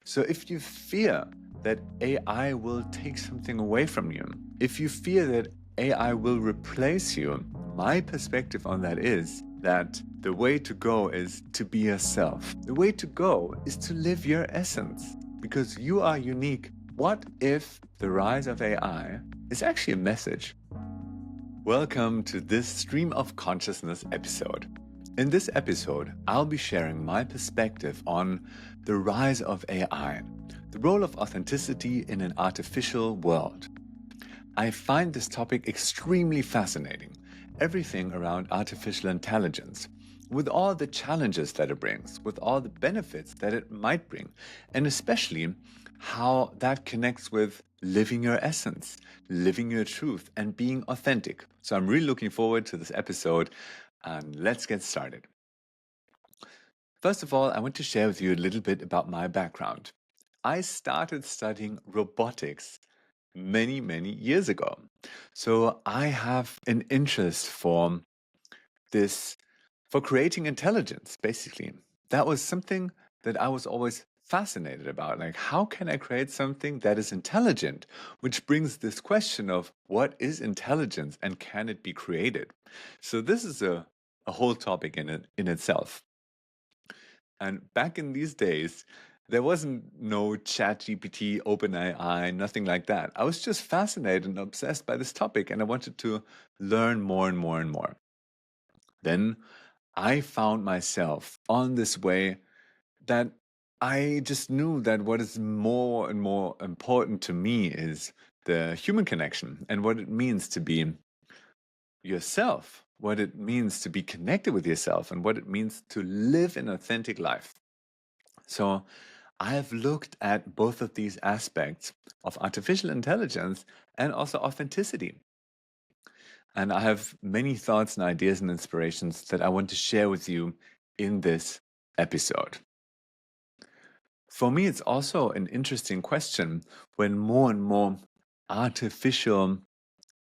So if you fear that AI will take something away from you, if you fear that AI will replace you, my perspective on that is that the way to go is to be yourself. The way to go is to live your essence because you are unique. What if the rise of AI is actually a message? Welcome to this Stream of Consciousness episode. In this episode, I'll be sharing my perspective on the rise of AI, the role of authenticity in an artificial world. I find this topic extremely fascinating, everything around artificial intelligence, with all the challenges that it brings, with all the benefits that it might bring, and especially how that connects with living your essence, living your truth, and being authentic. So I'm really looking forward to this episode, and let's get started. First of all, I want to share with you a little bit about my background. I started studying robotics many years ago. So I have an interest for this, for creating intelligence, basically. That was something that I was always fascinated about. Like, how can I create something that is intelligent? Which brings this question of what is intelligence and can it be created? So this is a whole topic in itself. And back in these days, there wasn't no chat GPT, OpenAI, nothing like that. I was just fascinated and obsessed by this topic, and I wanted to learn more and more and more. Then I found myself on this way that I just knew that what is more and more important to me is the human connection and what it means to be yourself, what it means to be connected with yourself, and what it means to live an authentic life. So I have looked at both of these aspects of artificial intelligence and also authenticity. And I have many thoughts and ideas and inspirations that I want to share with you in this episode. For me, it's also an interesting question when more and more artificial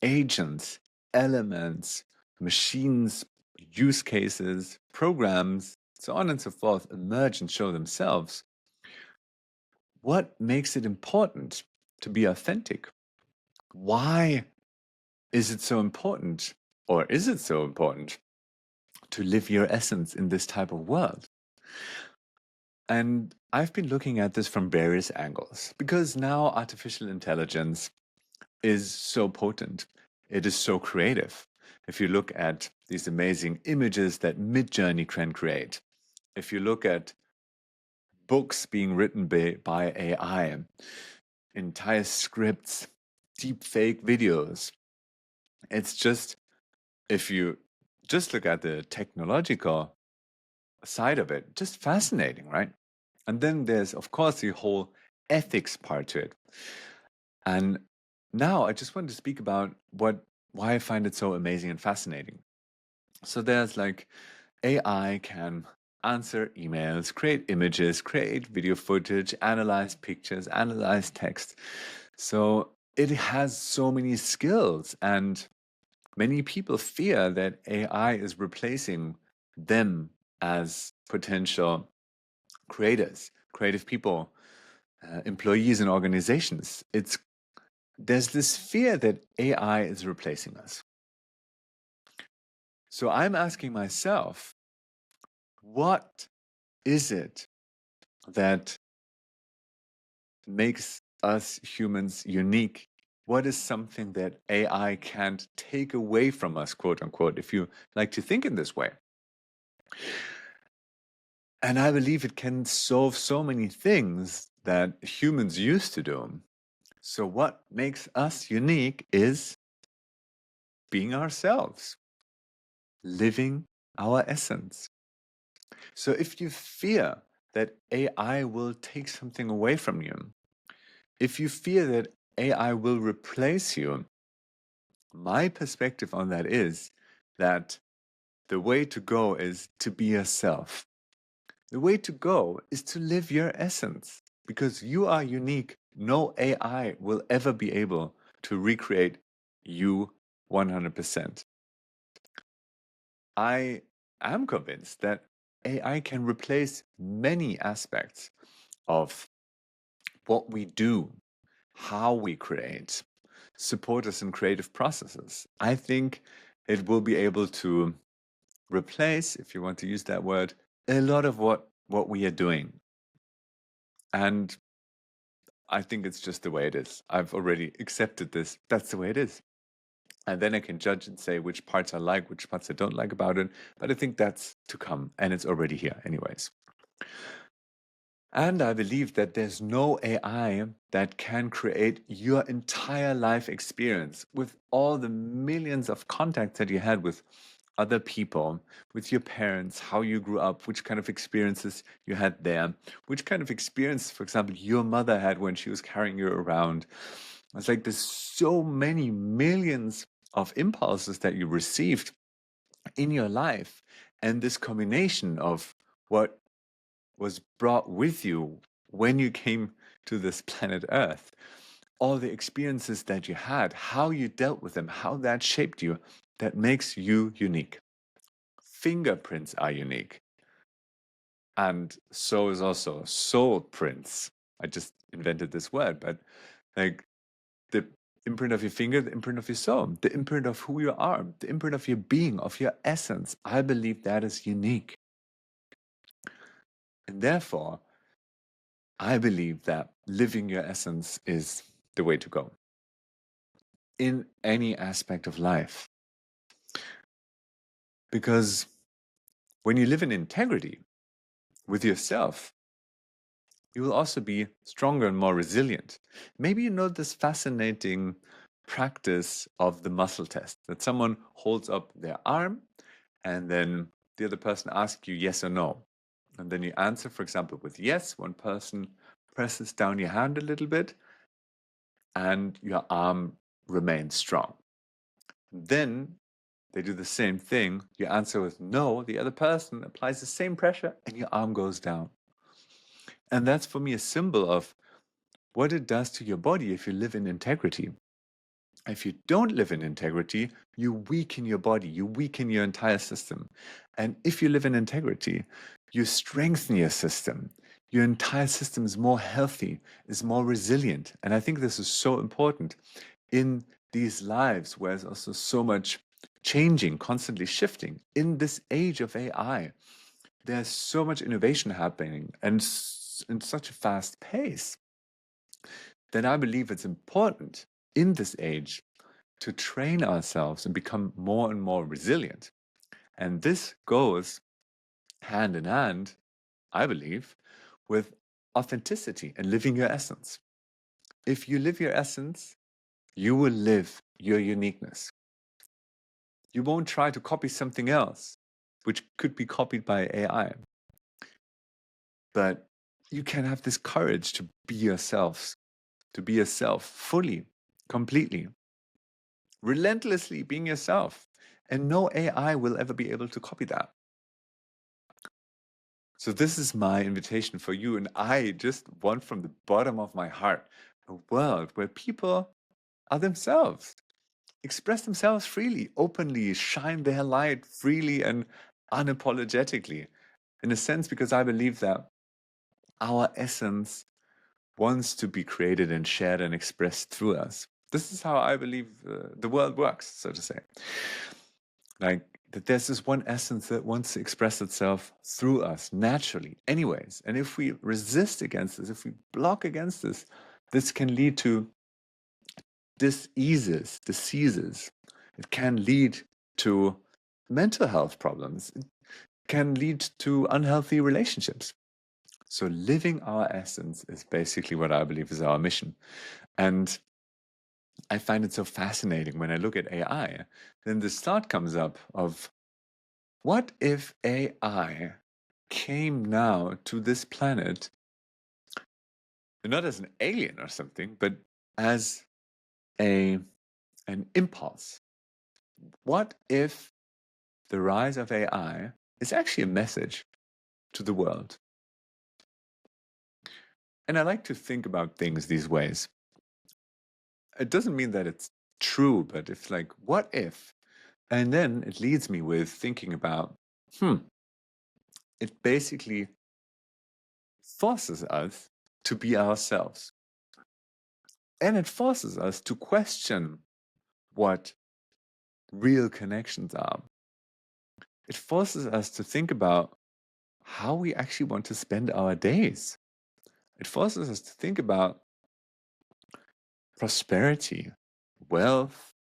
agents, elements, machines, use cases, programs, so on and so forth emerge and show themselves. What makes it important to be authentic? Why is it so important, or is it so important, to live your essence in this type of world? And I've been looking at this from various angles because now artificial intelligence is so potent. It is so creative. If you look at these amazing images that Midjourney can create, if you look at books being written by AI, entire scripts, deep fake videos, it's just, if you just look at the technological side of it, just fascinating, right? And then there's, of course, the whole ethics part to it. And now I just want to speak about why I find it so amazing and fascinating. So there's like AI can answer emails, create images, create video footage, analyze pictures, analyze text. So it has so many skills, and many people fear that AI is replacing them as potential creators, creative people, employees in organizations. There's this fear that AI is replacing us. So I'm asking myself, what is it that makes us humans unique? What is something that AI can't take away from us, quote unquote, if you like to think in this way? And I believe it can solve so many things that humans used to do. So, what makes us unique is being ourselves, living our essence. So, if you fear that AI will take something away from you, if you fear that AI will replace you, my perspective on that is that the way to go is to be yourself. The way to go is to live your essence because you are unique. No AI will ever be able to recreate you 100%. I am convinced that AI can replace many aspects of what we do, how we create, support us in creative processes. I think it will be able to replace, if you want to use that word, a lot of what we are doing. And I think it's just the way it is. I've already accepted this. That's the way it is. And then I can judge and say which parts I like, which parts I don't like about it. But I think that's to come, and it's already here, anyways. And I believe that there's no AI that can create your entire life experience with all the millions of contacts that you had with other people, with your parents, how you grew up, which kind of experiences you had there, which kind of experience, for example, your mother had when she was carrying you around. It's like there's so many millions of impulses that you received in your life. And this combination of what was brought with you when you came to this planet Earth, all the experiences that you had, how you dealt with them, how that shaped you, that makes you unique. Fingerprints are unique. And so is also soul prints. I just invented this word, but like the imprint of your finger, the imprint of your soul, the imprint of who you are, the imprint of your being, of your essence. I believe that is unique. And therefore, I believe that living your essence is the way to go in any aspect of life. Because when you live in integrity with yourself, you will also be stronger and more resilient. Maybe you know this fascinating practice of the muscle test that someone holds up their arm and then the other person asks you yes or no. And then you answer, for example, with yes. One person presses down your hand a little bit and your arm remains strong. Then they do the same thing. You answer with no. The other person applies the same pressure and your arm goes down. And that's for me a symbol of what it does to your body if you live in integrity. If you don't live in integrity, you weaken your body, you weaken your entire system. And if you live in integrity, you strengthen your system. Your entire system is more healthy, is more resilient. And I think this is so important in these lives where there's also so much changing, constantly shifting. In this age of AI, there's so much innovation happening and in such a fast pace that I believe it's important in this age to train ourselves and become more and more resilient. And this goes hand in hand, I believe, with authenticity and living your essence. If you live your essence, you will live your uniqueness. You won't try to copy something else, which could be copied by AI. But you can have this courage to be yourselves, to be yourself fully, completely, relentlessly being yourself. And no AI will ever be able to copy that. So this is my invitation for you. And I just want from the bottom of my heart a world where people are themselves, express themselves freely, openly, shine their light freely and unapologetically. In a sense, because I believe that our essence wants to be created and shared and expressed through us. This is how I believe the world works, so to say. Like that there's this one essence that wants to express itself through us naturally, anyways. And if we resist against this, if we block against this, this can lead to diseases. It can lead to mental health problems. It can lead to unhealthy relationships. So living our essence is basically what I believe is our mission. And I find it so fascinating when I look at AI. Then this thought comes up of what if AI came now to this planet, not as an alien or something, but as an impulse? What if the rise of AI is actually a message to the world? And I like to think about things these ways. It doesn't mean that it's true, but it's like, what if? And then it leads me with thinking about, it basically forces us to be ourselves. And it forces us to question what real connections are. It forces us to think about how we actually want to spend our days. It forces us to think about prosperity, wealth,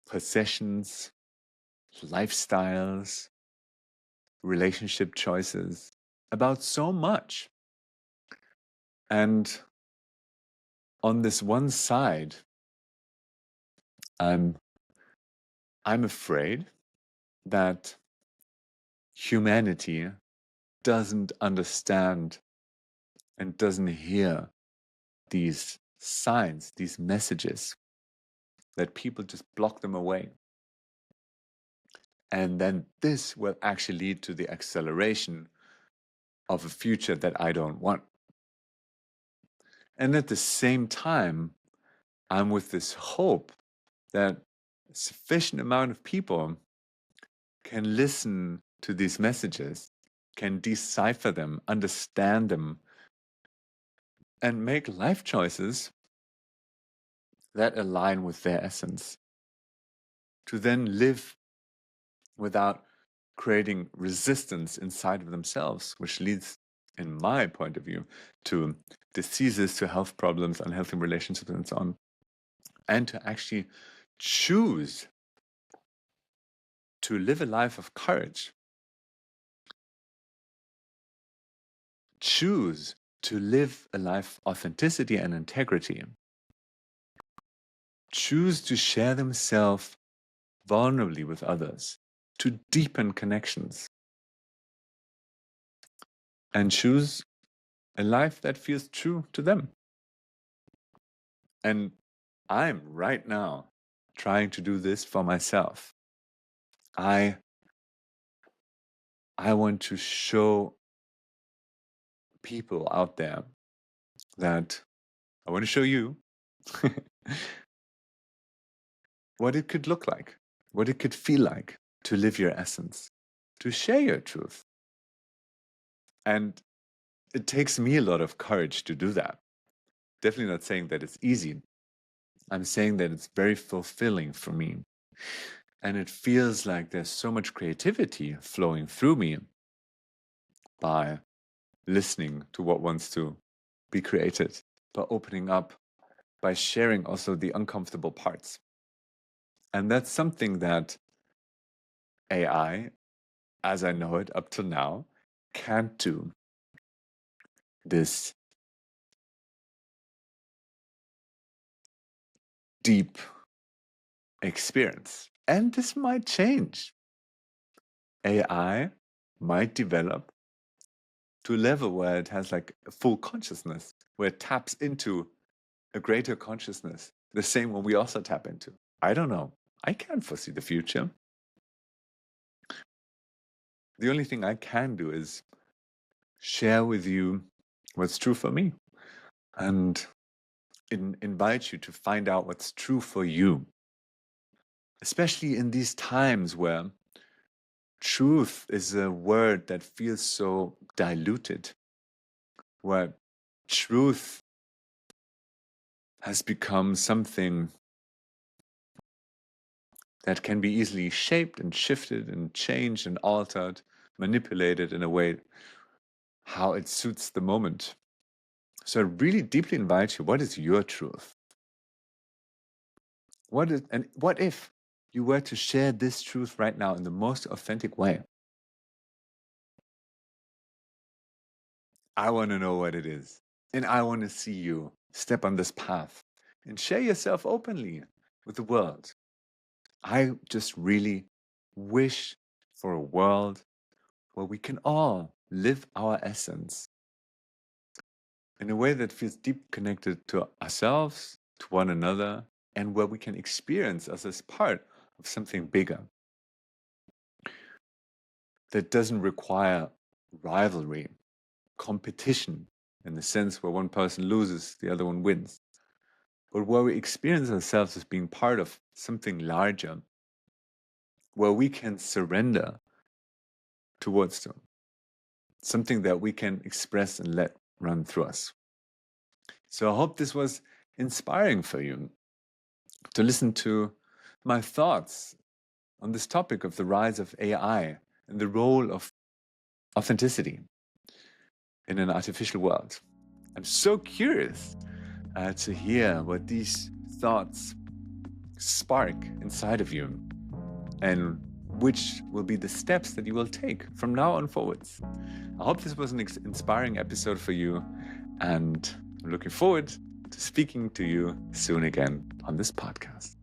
possessions, lifestyles, relationship choices, about so much. And on this one side, I'm afraid that humanity doesn't understand and doesn't hear these signs, these messages, that people just block them away. And then this will actually lead to the acceleration of a future that I don't want. And at the same time, I'm with this hope that a sufficient amount of people can listen to these messages, can decipher them, understand them, and make life choices that align with their essence, to then live without creating resistance inside of themselves, which leads, in my point of view, to diseases, to health problems, unhealthy relationships, and so on. And to actually choose to live a life of courage, choose to live a life of authenticity and integrity, choose to share themselves vulnerably with others, to deepen connections, and choose a life that feels true to them. And I'm right now trying to do this for myself. I want to show people out there that I want to show you what it could look like, what it could feel like to live your essence, to share your truth. And it takes me a lot of courage to do that. Definitely not saying that it's easy. I'm saying that it's very fulfilling for me. And it feels like there's so much creativity flowing through me by listening to what wants to be created, by opening up, by sharing also the uncomfortable parts. And that's something that AI, as I know it up till now, can't do. This deep experience. And this might change. AI might develop to a level where it has like a full consciousness, where it taps into a greater consciousness, the same one we also tap into. I don't know. I can't foresee the future. The only thing I can do is share with you what's true for me and invite you to find out what's true for you, especially in these times where truth is a word that feels so diluted, where truth has become something that can be easily shaped and shifted and changed and altered, manipulated in a way how it suits the moment. So I really deeply invite you, what is your truth? What if you were to share this truth right now in the most authentic way? I want to know what it is. And I want to see you step on this path and share yourself openly with the world. I just really wish for a world where we can all live our essence in a way that feels deep connected to ourselves, to one another, and where we can experience us as part of something bigger that doesn't require rivalry, competition, in the sense where one person loses, the other one wins, but where we experience ourselves as being part of something larger, where we can surrender towards them, something that we can express and let run through us. So I hope this was inspiring for you to listen to my thoughts on this topic of the rise of AI and the role of authenticity in an artificial world. I'm so curious to hear what these thoughts spark inside of you and which will be the steps that you will take from now on forwards. I hope this was an inspiring episode for you, and I'm looking forward to speaking to you soon again on this podcast.